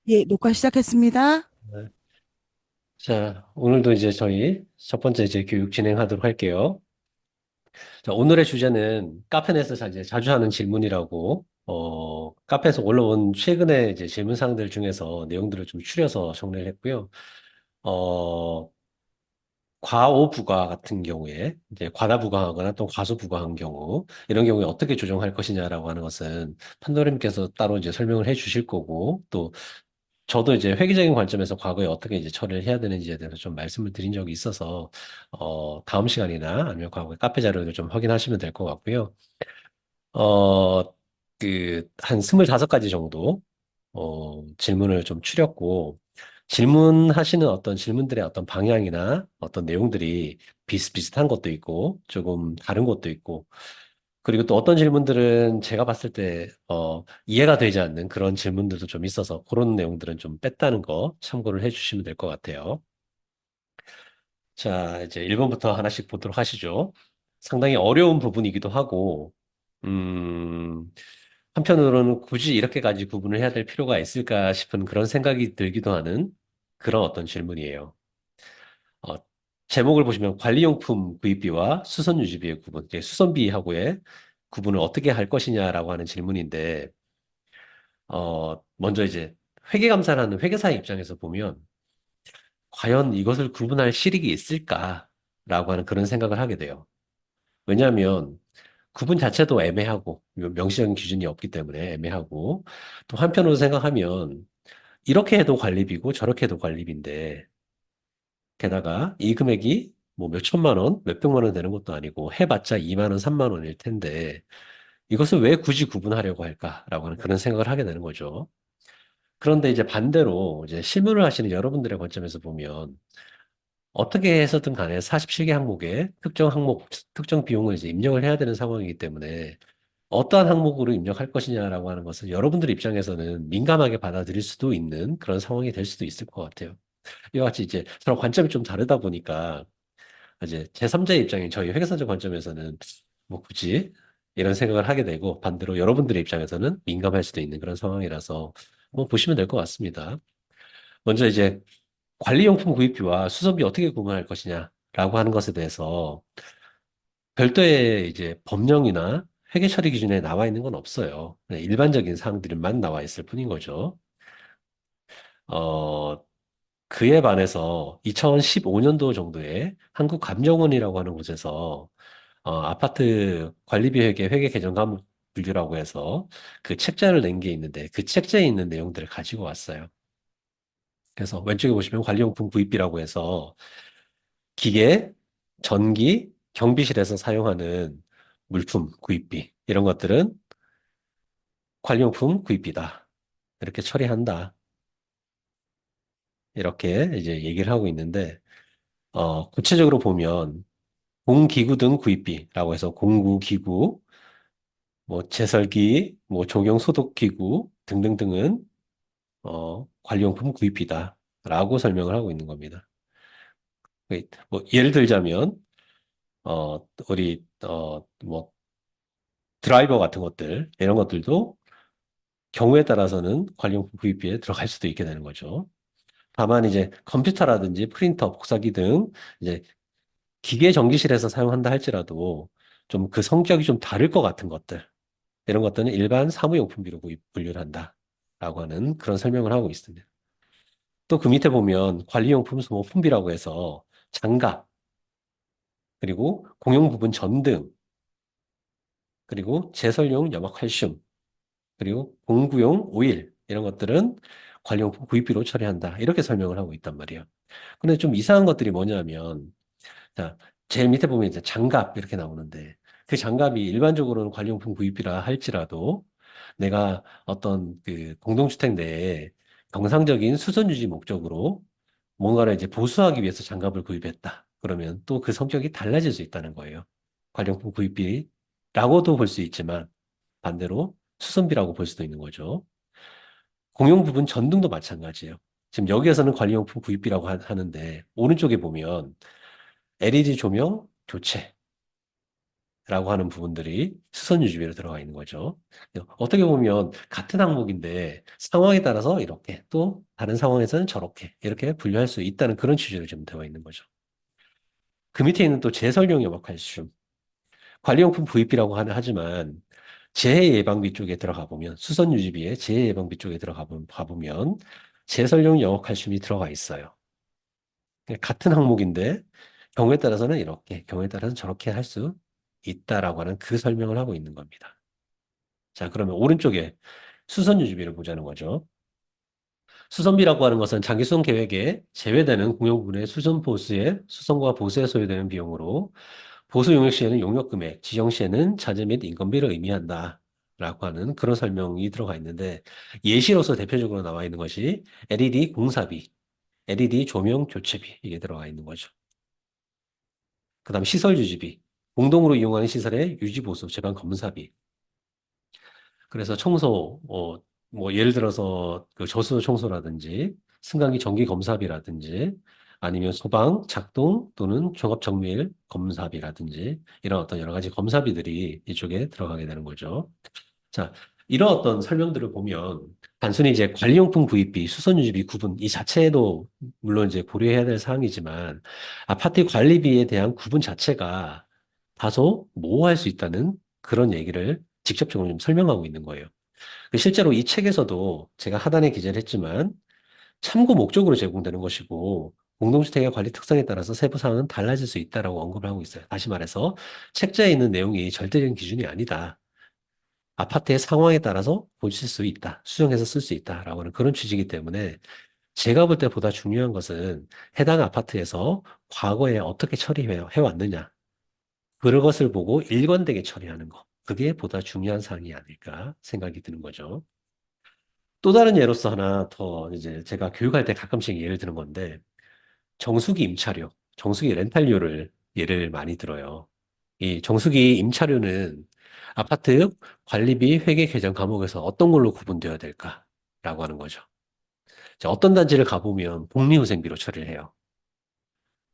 예, 녹화 시작했습니다. 네. 자, 오늘도 이제 저희 첫 번째 이제 교육 진행하도록 할게요. 자, 오늘의 주제는 카페넷에서 이제 자주 하는 질문이라고, 카페에서 올라온 최근에 이제 질문사항들 중에서 내용들을 좀 추려서 정리를 했고요. 어, 과오 부가 같은 경우에 이제 과다 부가하거나 또 과소 부가한 경우 이런 경우에 어떻게 조정할 것이냐라고 하는 것은 판도님께서 따로 이제 설명을 해 주실 거고 또 저도 이제 회계적인 관점에서 과거에 어떻게 이제 처리를 해야 되는지에 대해서 좀 말씀을 드린 적이 있어서, 다음 시간이나 아니면 과거의 카페 자료를 좀 확인하시면 될 것 같고요. 어, 한 25가지 정도, 질문을 좀 추렸고, 질문하시는 어떤 질문들의 어떤 방향이나 어떤 내용들이 비슷비슷한 것도 있고, 조금 다른 것도 있고, 그리고 또 어떤 질문들은 제가 봤을 때, 이해가 되지 않는 그런 질문들도 좀 있어서 그런 내용들은 좀 뺐다는 거 참고를 해주시면 될 것 같아요. 자, 이제 1번부터 하나씩 보도록 하시죠. 상당히 어려운 부분이기도 하고, 음, 한편으로는 굳이 이렇게까지 구분을 해야 될 필요가 있을까 싶은 그런 생각이 들기도 하는 그런 어떤 질문이에요. 어, 제목을 보시면 관리용품 구입비와 수선유지비의 구분, 이제 수선비하고의 구분을 어떻게 할 것이냐라고 하는 질문인데, 먼저 이제 회계감사를 하는 회계사의 입장에서 보면, 과연 이것을 구분할 실익이 있을까라고 하는 그런 생각을 하게 돼요. 왜냐하면, 구분 자체도 애매하고, 명시적인 기준이 없기 때문에 애매하고, 또 한편으로 생각하면, 이렇게 해도 관리비고 저렇게 해도 관리비인데, 게다가 이 금액이 뭐 몇천만 원, 몇백만 원 되는 것도 아니고 해봤자 2만 원, 3만 원일 텐데 이것을 왜 굳이 구분하려고 할까라고 하는 그런 생각을 하게 되는 거죠. 그런데 이제 반대로 이제 실무를 하시는 여러분들의 관점에서 보면 어떻게 해서든 간에 47개 항목에 특정 항목, 특정 비용을 이제 입력을 해야 되는 상황이기 때문에 어떠한 항목으로 입력할 것이냐라고 하는 것은 여러분들 입장에서는 민감하게 받아들일 수도 있는 그런 상황이 될 수도 있을 것 같아요. 이와 같이 이제 서로 관점이 좀 다르다 보니까 이제 제3자의 입장인 저희 회계사적 관점에서는 뭐 굳이 이런 생각을 하게 되고 반대로 여러분들의 입장에서는 민감할 수도 있는 그런 상황이라서 뭐 보시면 될 것 같습니다. 먼저 이제 관리용품 구입비와 수선비 어떻게 구분할 것이냐라고 하는 것에 대해서 별도의 이제 법령이나 회계 처리 기준에 나와 있는 건 없어요. 그냥 일반적인 사항들만 나와 있을 뿐인 거죠. 어, 그에 반해서 2015년도 정도에 한국감정원이라고 하는 곳에서 아파트 관리비 회계 개정 과목 분류라고 해서 그 책자를 낸 게 있는데 그 책자에 있는 내용들을 가지고 왔어요. 그래서 왼쪽에 보시면 관리용품 구입비라고 해서 기계, 전기, 경비실에서 사용하는 물품 구입비 이런 것들은 관리용품 구입비다. 이렇게 처리한다. 이렇게 이제 얘기를 하고 있는데 구체적으로 보면 공기구 등 구입비라고 해서 공구기구, 뭐 제설기, 뭐 조경 소독기구 등등등은 관리용품 구입비다라고 설명을 하고 있는 겁니다. 뭐 예를 들자면 우리 뭐 드라이버 같은 것들 이런 것들도 경우에 따라서는 관리용품 구입비에 들어갈 수도 있게 되는 거죠. 다만 이제 컴퓨터라든지 프린터, 복사기 등 이제 기계 전기실에서 사용한다 할지라도 좀 그 성격이 좀 다를 것 같은 것들 이런 것들은 일반 사무용품비로 분류를 한다라고 하는 그런 설명을 하고 있습니다. 또 그 밑에 보면 관리용품 소모품비라고 해서 장갑, 그리고 공용 부분 전등, 그리고 제설용 염화칼슘, 그리고 공구용 오일 이런 것들은 관리용품 구입비로 처리한다. 이렇게 설명을 하고 있단 말이에요. 근데 좀 이상한 것들이 뭐냐면 자, 제일 밑에 보면 이제 장갑 이렇게 나오는데 그 장갑이 일반적으로는 관리용품 구입이라 할지라도 내가 어떤 그 공동주택 내에 정상적인 수선 유지 목적으로 뭔가를 이제 보수하기 위해서 장갑을 구입했다. 그러면 또 그 성격이 달라질 수 있다는 거예요. 관리용품 구입비라고도 볼 수 있지만 반대로 수선비라고 볼 수도 있는 거죠. 공용 부분 전등도 마찬가지예요. 지금 여기에서는 관리용품 구입비라고 하는데 오른쪽에 보면 LED 조명 교체, 라고 하는 부분들이 수선유지비로 들어가 있는 거죠. 어떻게 보면 같은 항목인데 상황에 따라서 이렇게 또 다른 상황에서는 저렇게 이렇게 분류할 수 있다는 그런 취지로 지금 되어 있는 거죠. 그 밑에 있는 또 제설용 염화칼슘, 관리용품 구입비라고 하지만 재해 예방비 쪽에 들어가 보면 수선유지비에 재해 예방비 쪽에 들어가 보면 제설용 염화칼슘이 들어가 있어요. 같은 항목인데 경우에 따라서는 이렇게, 경우에 따라서는 저렇게 할 수 있다라고 하는 그 설명을 하고 있는 겁니다. 자, 그러면 오른쪽에 수선 유지비를 보자는 거죠. 수선비라고 하는 것은 장기 수선 계획에 제외되는 공용부분의 수선 보수에 수선과 보수에 소요되는 비용으로 보수 용역 시에는 용역 금액, 지정 시에는 자재 및 인건비를 의미한다. 라고 하는 그런 설명이 들어가 있는데 예시로서 대표적으로 나와 있는 것이 LED 공사비, LED 조명 교체비 이게 들어가 있는 거죠. 그 다음 시설 유지비, 공동으로 이용하는 시설의 유지 보수, 제반 검사비, 그래서 청소, 뭐, 예를 들어서 그 저수도 청소라든지, 승강기 정기 검사비라든지, 아니면 소방, 작동 또는 종합 정밀 검사비라든지, 이런 어떤 여러 가지 검사비들이 이쪽에 들어가게 되는 거죠. 자, 이런 어떤 설명들을 보면, 단순히 이제 관리용품 구입비, 수선유지비 구분, 이 자체도 물론 이제 고려해야 될 사항이지만, 아파트 관리비에 대한 구분 자체가 다소 모호할 수 있다는 그런 얘기를 직접적으로 좀 설명하고 있는 거예요. 실제로 이 책에서도 제가 하단에 기재를 했지만 참고 목적으로 제공되는 것이고 공동주택의 관리 특성에 따라서 세부 사항은 달라질 수 있다라고 언급을 하고 있어요. 다시 말해서 책자에 있는 내용이 절대적인 기준이 아니다. 아파트의 상황에 따라서 보실 수 있다. 수정해서 쓸 수 있다라고 하는 그런 취지이기 때문에 제가 볼 때 보다 중요한 것은 해당 아파트에서 과거에 어떻게 처리해 왔느냐. 그것을 보고 일관되게 처리하는 것. 그게 보다 중요한 사항이 아닐까 생각이 드는 거죠. 또 다른 예로서 하나 더 이제 제가 교육할 때 가끔씩 예를 드는 건데, 정수기 임차료, 정수기 렌탈료를 예를 많이 들어요. 이 정수기 임차료는 아파트 관리비 회계 개정 과목에서 어떤 걸로 구분되어야 될까라고 하는 거죠. 자, 어떤 단지를 가보면 복리후생비로 처리를 해요.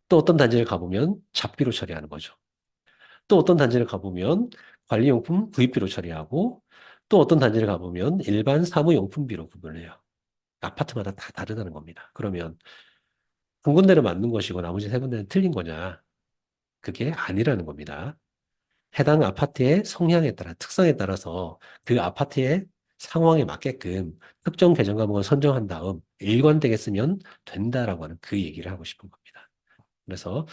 또 어떤 단지를 가보면 잡비로 처리하는 거죠. 또 어떤 단지를 가보면 관리용품 구입비로 처리하고 또 어떤 단지를 가보면 일반 사무용품비로 구분을 해요. 아파트마다 다 다르다는 겁니다. 그러면 한 군데를 맞는 것이고 나머지 세 군데는 틀린 거냐? 그게 아니라는 겁니다. 해당 아파트의 성향에 따라, 특성에 따라서 그 아파트의 상황에 맞게끔 특정 개정 과목을 선정한 다음 일관되게 쓰면 된다라고 하는 그 얘기를 하고 싶은 겁니다. 그래서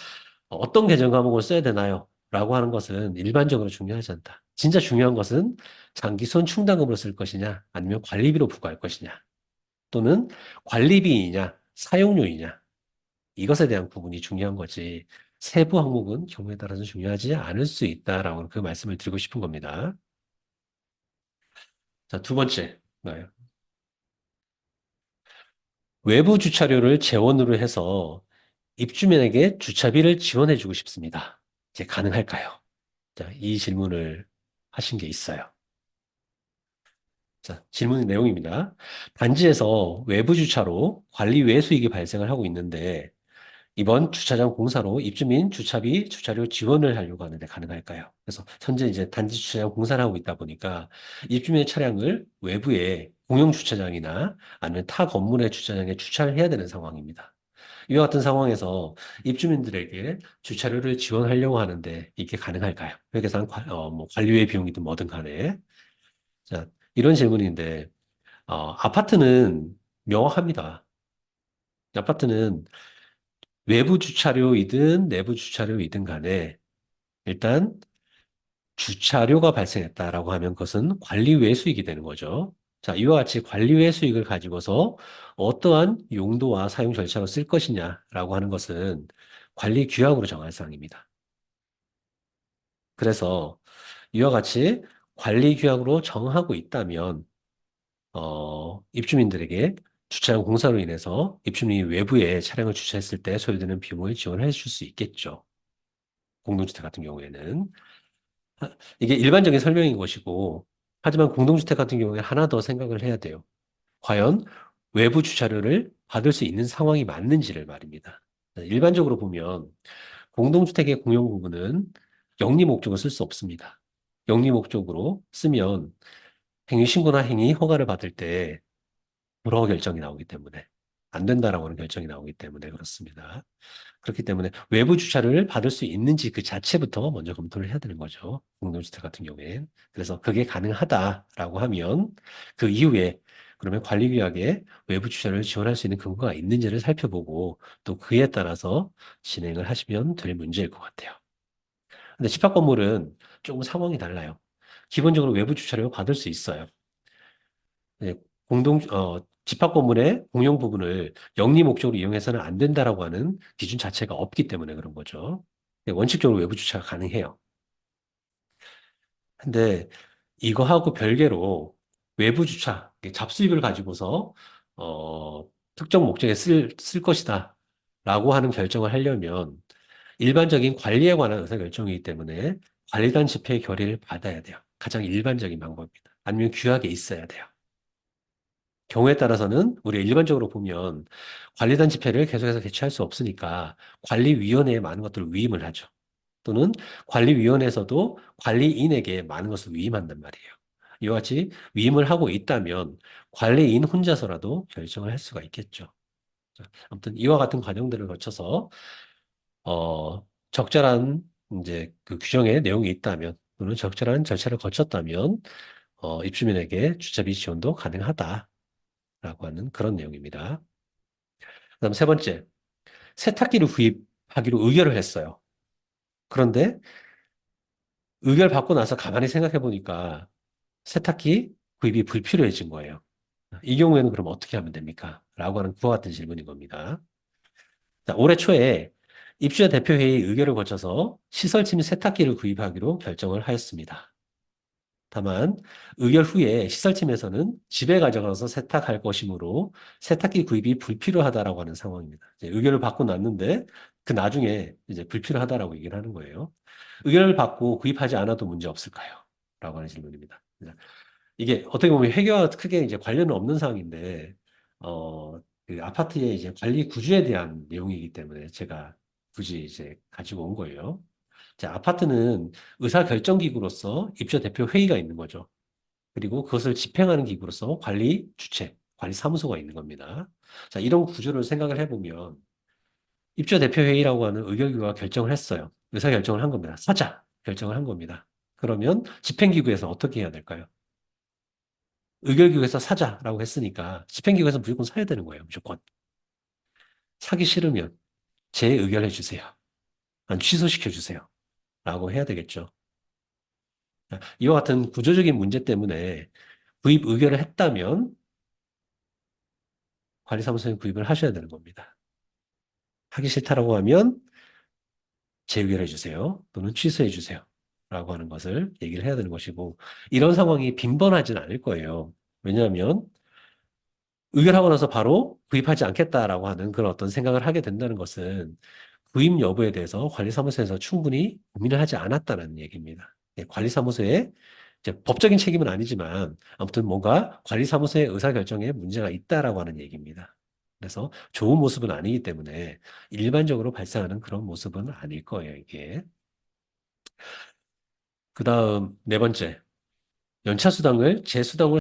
어떤 개정 과목을 써야 되나요? 라고 하는 것은 일반적으로 중요하지 않다. 진짜 중요한 것은 장기손 충당금으로 쓸 것이냐, 아니면 관리비로 부과할 것이냐, 또는 관리비이냐, 사용료이냐, 이것에 대한 구분이 중요한 거지. 세부 항목은 경우에 따라서 중요하지 않을 수 있다라고 그 말씀을 드리고 싶은 겁니다. 자, 두 번째. 네. 외부 주차료를 재원으로 해서 입주민에게 주차비를 지원해주고 싶습니다. 이제 가능할까요? 자, 이 질문을 하신 게 있어요. 자, 질문 내용입니다. 단지에서 외부 주차로 관리 외 수익이 발생을 하고 있는데 이번 주차장 공사로 입주민 주차비, 주차료 지원을 하려고 하는데 가능할까요? 그래서 현재 이제 단지 주차장 공사를 하고 있다 보니까 입주민의 차량을 외부에 공용 주차장이나 아니면 타 건물의 주차장에 주차를 해야 되는 상황입니다. 이와 같은 상황에서 입주민들에게 주차료를 지원하려고 하는데 이게 가능할까요? 회계상 뭐 관리의 비용이든 뭐든 간에. 자, 이런 질문인데, 아파트는 명확합니다. 아파트는 외부 주차료이든 내부 주차료이든 간에 일단 주차료가 발생했다라고 하면 그것은 관리 외 수익이 되는 거죠. 자, 이와 같이 관리 외 수익을 가지고서 어떠한 용도와 사용 절차로 쓸 것이냐라고 하는 것은 관리 규약으로 정할 사항입니다. 그래서 이와 같이 관리 규약으로 정하고 있다면 입주민들에게 주차장 공사로 인해서 입주민이 외부에 차량을 주차했을 때 소요되는 비용을 지원해 줄 수 있겠죠. 공동주택 같은 경우에는. 이게 일반적인 설명인 것이고, 하지만 공동주택 같은 경우에 하나 더 생각을 해야 돼요. 과연 외부 주차료를 받을 수 있는 상황이 맞는지를 말입니다. 일반적으로 보면 공동주택의 공용 부분은 영리 목적을 쓸 수 없습니다. 영리 목적으로 쓰면 행위 신고나 행위 허가를 받을 때 불허 결정이 나오기 때문에 안 된다라고 하는 결정이 나오기 때문에 그렇습니다. 그렇기 때문에 외부 주차를 받을 수 있는지 그 자체부터 먼저 검토를 해야 되는 거죠. 공동주택 같은 경우엔. 그래서 그게 가능하다라고 하면 그 이후에 그러면 관리규약에 외부 주차를 지원할 수 있는 근거가 있는지를 살펴보고 또 그에 따라서 진행을 하시면 될 문제일 것 같아요. 근데 집합 건물은 조금 상황이 달라요. 기본적으로 외부 주차를 받을 수 있어요. 네, 집합 건물의 공용 부분을 영리 목적으로 이용해서는 안 된다라고 하는 기준 자체가 없기 때문에 그런 거죠. 네, 원칙적으로 외부 주차가 가능해요. 근데 이거하고 별개로 외부 주차, 잡수입을 가지고서, 어, 특정 목적에 쓸 것이다. 라고 하는 결정을 하려면 일반적인 관리에 관한 의사결정이기 때문에 관리단 집회의 결의를 받아야 돼요. 가장 일반적인 방법입니다. 아니면 규약에 있어야 돼요. 경우에 따라서는 우리가 일반적으로 보면 관리단 집회를 계속해서 개최할 수 없으니까 관리위원회에 많은 것들을 위임을 하죠. 또는 관리위원회에서도 관리인에게 많은 것을 위임한단 말이에요. 이와 같이 위임을 하고 있다면 관리인 혼자서라도 결정을 할 수가 있겠죠. 자, 아무튼 이와 같은 과정들을 거쳐서 적절한 이제 그 규정의 내용이 있다면 또는 적절한 절차를 거쳤다면 입주민에게 주차비 지원도 가능하다라고 하는 그런 내용입니다. 그다음 세 번째, 세탁기를 구입하기로 의결을 했어요. 그런데 의결 받고 나서 가만히 생각해 보니까 세탁기 구입이 불필요해진 거예요. 이 경우에는 그럼 어떻게 하면 됩니까? 라고 하는 그와 같은 질문인 겁니다. 자, 올해 초에 입주자 대표회의 의결을 거쳐서 시설치 및 세탁기를 구입하기로 결정을 하였습니다. 다만 의결 후에 시설팀에서는 집에 가져가서 세탁할 것이므로 세탁기 구입이 불필요하다라고 하는 상황입니다. 이제 의결을 받고 났는데 그 나중에 이제 불필요하다라고 얘기를 하는 거예요. 의결을 받고 구입하지 않아도 문제 없을까요? 라고 하는 질문입니다. 이게 어떻게 보면 회계와 크게 이제 관련은 없는 사항인데 그 아파트의 이제 관리 구조에 대한 내용이기 때문에 제가 굳이 이제 가지고 온 거예요. 자, 아파트는 의사결정기구로서 입주자 대표 회의가 있는 거죠. 그리고 그것을 집행하는 기구로서 관리 주체, 관리사무소가 있는 겁니다. 자, 이런 구조를 생각을 해보면 입주자 대표 회의라고 하는 의결기구가 결정을 했어요. 의사결정을 한 겁니다. 사자 결정을 한 겁니다. 그러면 집행기구에서 어떻게 해야 될까요? 의결기구에서 사자라고 했으니까 집행기구에서 무조건 사야 되는 거예요. 무조건. 사기 싫으면 재의결해 주세요. 아니, 취소시켜 주세요. 라고 해야 되겠죠. 이와 같은 구조적인 문제 때문에 구입 의결을 했다면 관리사무소에 구입을 하셔야 되는 겁니다. 하기 싫다라고 하면 재의결해 주세요. 또는 취소해 주세요. 라고 하는 것을 얘기를 해야 되는 것이고, 이런 상황이 빈번하진 않을 거예요. 왜냐하면 의결하고 나서 바로 구입하지 않겠다라고 하는 그런 어떤 생각을 하게 된다는 것은 구입 여부에 대해서 관리사무소에서 충분히 고민을 하지 않았다는 얘기입니다. 관리사무소에 이제 법적인 책임은 아니지만 아무튼 뭔가 관리사무소의 의사결정에 문제가 있다라고 하는 얘기입니다. 그래서 좋은 모습은 아니기 때문에 일반적으로 발생하는 그런 모습은 아닐 거예요, 이게. 그 다음 네 번째, 연차수당을 재수당을